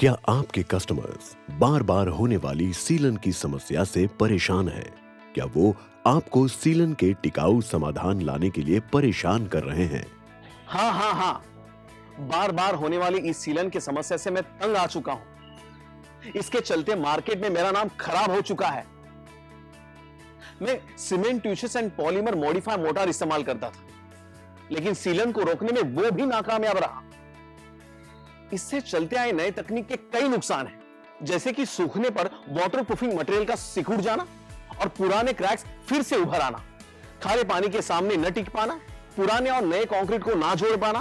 क्या आपके कस्टमर्स बार बार होने वाली सीलन की समस्या से परेशान हैं? क्या वो आपको सीलन के टिकाऊ समाधान लाने के लिए परेशान कर रहे हैं? हाँ हाँ हाँ, बार बार होने वाली इस सीलन की समस्या से मैं तंग आ चुका हूं। इसके चलते मार्केट में मेरा नाम खराब हो चुका है। मैं सीमेंटिशियस एंड पॉलीमर मॉडिफाई मोटार इस्तेमाल करता था, लेकिन सीलन को रोकने में वो भी नाकामयाब रहा। इससे चलते आए नए तकनीक के कई नुकसान हैं, जैसे कि सूखने पर वाटरप्रूफिंग मटेरियल का सिकुड़ जाना और पुराने क्रैक्स फिर से उभर आना, खारे पानी के सामने न टिक पाना, पुराने और नए कंक्रीट को ना जोड़ पाना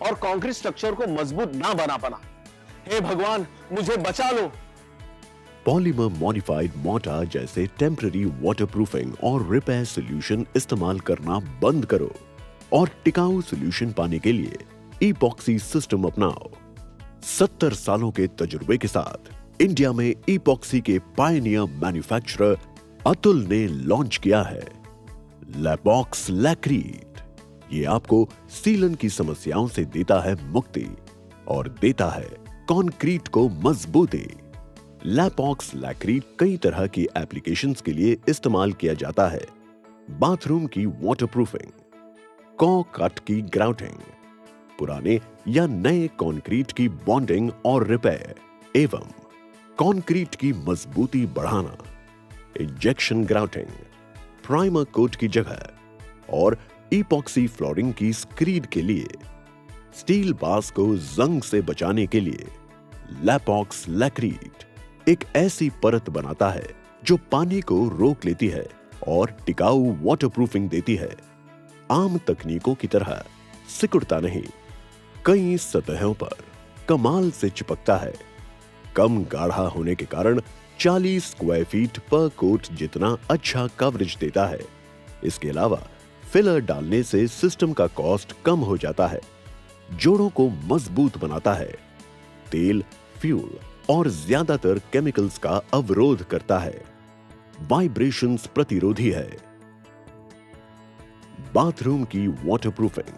और कंक्रीट स्ट्रक्चर को मजबूत ना बना पाना। हे भगवान, मुझे बचा लो। पॉलीमर मॉडिफाइड मोर्टार जैसे टेम्पररी वाटरप्रूफिंग और रिपेयर सॉल्यूशन इस्तेमाल करना बंद करो और टिकाऊ सॉल्यूशन पाने के लिए ईपॉक्सी सिस्टम अपनाओ। 70 सालों के तजुर्बे के साथ इंडिया में ईपॉक्सी के पायनियर मैन्युफैक्चरर अतुल ने लॉन्च किया है लैपॉक्स लैक्रीट। ये आपको सीलन की समस्याओं से देता है मुक्ति और देता है कंक्रीट को मजबूती। लैपॉक्स लैक्रीट कई तरह की एप्लीकेशंस के लिए इस्तेमाल किया जाता है। बाथरूम की वाटरप्रूफिंग, कॉ-कट की ग्राउटिंग, पुराने या नए कंक्रीट की बॉन्डिंग और रिपेयर एवं कंक्रीट की मजबूती बढ़ाना, इंजेक्शन ग्राउटिंग, प्राइमर कोट की जगह और ईपॉक्सी फ्लोरिंग की स्क्रीड के लिए, स्टील बार्स को जंग से बचाने के लिए लैपॉक्स लैक्रीट एक ऐसी परत बनाता है जो पानी को रोक लेती है और टिकाऊ वाटरप्रूफिंग देती है। आम तकनीकों की तरह सिकुड़ता नहीं, कई सतहों पर कमाल से चिपकता है। कम गाढ़ा होने के कारण 40 स्क्वायर फीट पर कोट जितना अच्छा कवरेज देता है। इसके अलावा फिलर डालने से सिस्टम का कॉस्ट कम हो जाता है, जोड़ों को मजबूत बनाता है, तेल, फ्यूल और ज्यादातर केमिकल्स का अवरोध करता है, वाइब्रेशंस प्रतिरोधी है। बाथरूम की वाटरप्रूफिंग,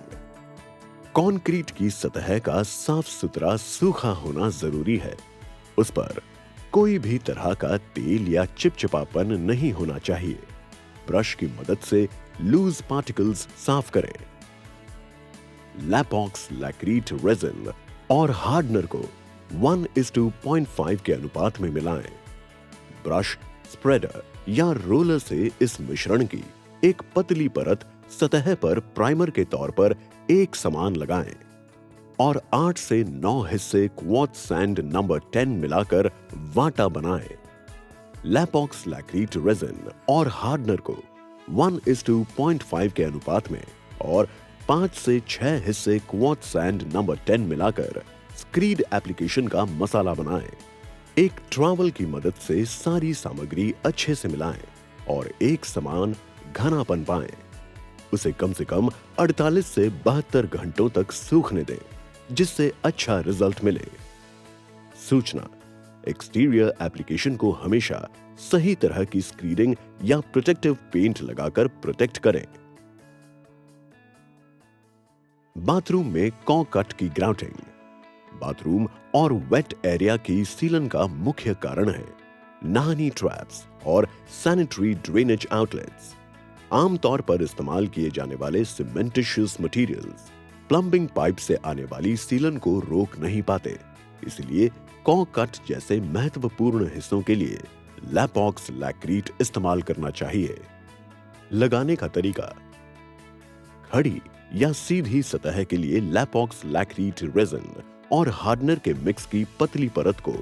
कंक्रीट की सतह का साफ सुथरा सूखा होना जरूरी है। उस पर कोई भी तरह का तेल या चिपचिपापन नहीं होना चाहिए। ब्रश की मदद से लूज पार्टिकल्स साफ करें। लैपॉक्स लैक्रीट रेजिन और हार्डनर को 1:0.5 के अनुपात में मिलाएं। ब्रश, स्प्रेडर या रोलर से इस मिश्रण की एक पतली परत सतह पर प्राइमर के तौर पर एक समान लगाएं और 8 से 9 हिस्से क्वार्ट्ज सैंड नंबर 10 मिलाकर वाटा बनाएं। लैपॉक्स लैक्रीट रेजिन और हार्डनर को 1:0.5 के अनुपात में और 5 से 6 हिस्से क्वार्ट्ज सैंड नंबर 10 मिलाकर स्क्रीड एप्लीकेशन का मसाला बनाएं। एक ट्रॉवल की मदद से सारी सामग्री अच्छे से मिलाएं और एक समान घनापन पाएं। उसे कम से कम 48 से 72 घंटों तक सूखने दें, जिससे अच्छा रिजल्ट मिले। सूचना: एक्सटीरियर एप्लीकेशन को हमेशा सही तरह की स्क्रीडिंग या प्रोटेक्टिव पेंट लगाकर प्रोटेक्ट करें। बाथरूम में कॉ-कट की ग्राउटिंग बाथरूम और वेट एरिया की सीलन का मुख्य कारण है। नानी ट्रैप्स और सैनिटरी ड्रेनेज आउटलेट्स आमतौर पर इस्तेमाल किए जाने वाले सीमेंटिशियस मटेरियल्स प्लम्बिंग पाइप से आने वाली सीलन को रोक नहीं पाते। इसलिए कॉ-कट जैसे महत्वपूर्ण हिस्सों के लिए लैपॉक्स लैक्रीट इस्तेमाल करना चाहिए। लगाने का तरीका: खड़ी या सीधी सतह के लिए लैपॉक्स लैक्रीट रेजिन और हार्डनर के मिक्स की पतली परत को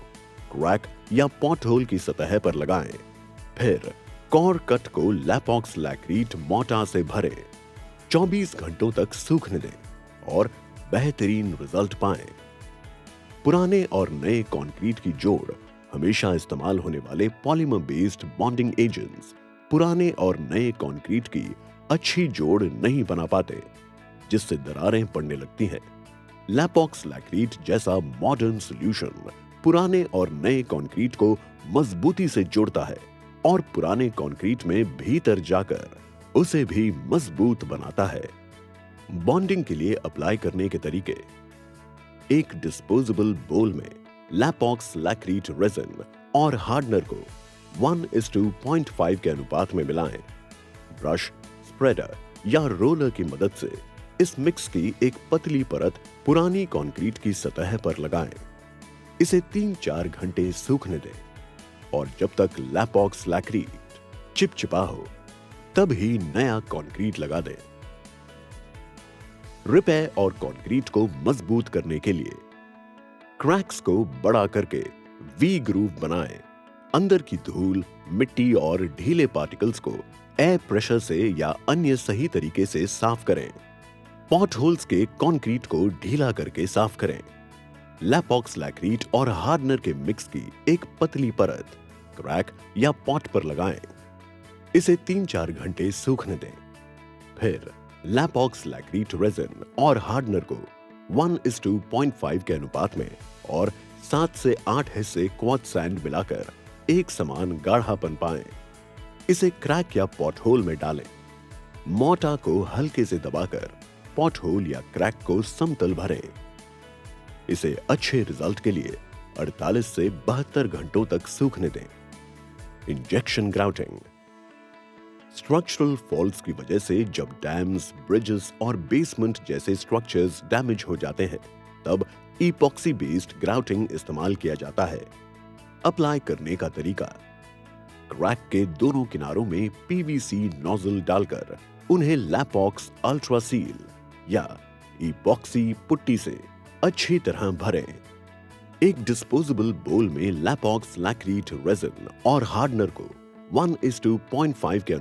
क्रैक या पॉट होल की सतह पर लगाएं। फिर कॉ-कट को लैपॉक्स लैक्रीट मोर्टार से भरें। 24 घंटों तक सूखने दें और बेहतरीन रिजल्ट पाएं। पुराने और नए कंक्रीट की जोड़ हमेशा इस्तेमाल होने वाले पॉलीमर बेस्ड बॉन्डिंग एजेंट्स पुराने और नए कंक्रीट की अच्छी जोड़ नहीं बना पाते, जिससे दरारें पड़ने लगती हैं। लैपॉक्स लैक्रीट जैसा मॉडर्न सॉल्यूशन पुराने और नए कंक्रीट को मजबूती से जोड़ता है और पुराने कंक्रीट में भीतर जाकर उसे भी मजबूत बनाता है। बॉन्डिंग के लिए अप्लाई करने के तरीके: एक डिस्पोजेबल बोल में लैपॉक्स लैक्रीट रेजिन और हार्डनर को 1:0.5 के अनुपात में मिलाएं। ब्रश, स्प्रेडर या रोलर की मदद से इस मिक्स की एक पतली परत पुरानी कंक्रीट की सतह पर लगाएं। इसे 3-4 घंटे सूखने दें और जब तक लैपॉक्स लैक्रीट चिपचिपा हो तब ही नया कंक्रीट लगा दें। रिपे और कंक्रीट को मजबूत करने के लिए क्रैक्स को बड़ा करके वी ग्रूव बनाएं। अंदर की धूल, मिट्टी और ढीले पार्टिकल्स को एयर प्रेशर से या अन्य सही तरीके से साफ करें। पॉट होल्स के कंक्रीट को ढीला करके साफ करें। लैपॉक्स लैक्रीट और हार्डनर के मिक्स की एक पतली परत क्रैक या पॉट पर लगाएं। इसे 3-4 घंटे सूखने दें। फिर लैपॉक्स लैक्रीट रेजिन और हार्डनर को 1:0.5 के अनुपात में और 7 से 8 हिस्से क्वार्ट्ज सैंड मिलाकर एक समान गाढ़ापन पाएं। इसे क्रैक या पॉट होल में डालें। मोर्टार को हल्के से दबाकर पॉट होल या क्रैक को समतल भरें। इसे अच्छे रिजल्ट के लिए 48 से 72 घंटों तक सूखने दें। Injection grouting. स्ट्रक्चरल फॉल्ट्स की वजह से जब डैम्स, ब्रिजेस और बेसमेंट जैसे स्ट्रक्चर्स डैमेज हो जाते हैं तब इपॉक्सी बेस्ड ग्राउटिंग इस्तेमाल किया जाता है। अप्लाई करने का तरीका, क्रैक के दोनों किनारों में पीवीसी नोजल डालकर उन्हें लैपॉक्स अल्ट्रा सील या इपॉक्सी पुट्टी से अच्छी तरह भरें। एक डिस्पोजेबल बोल में लैपॉक्स लैक्रीट रेजिन और हार्डनर को 1:0.5 के अनुपात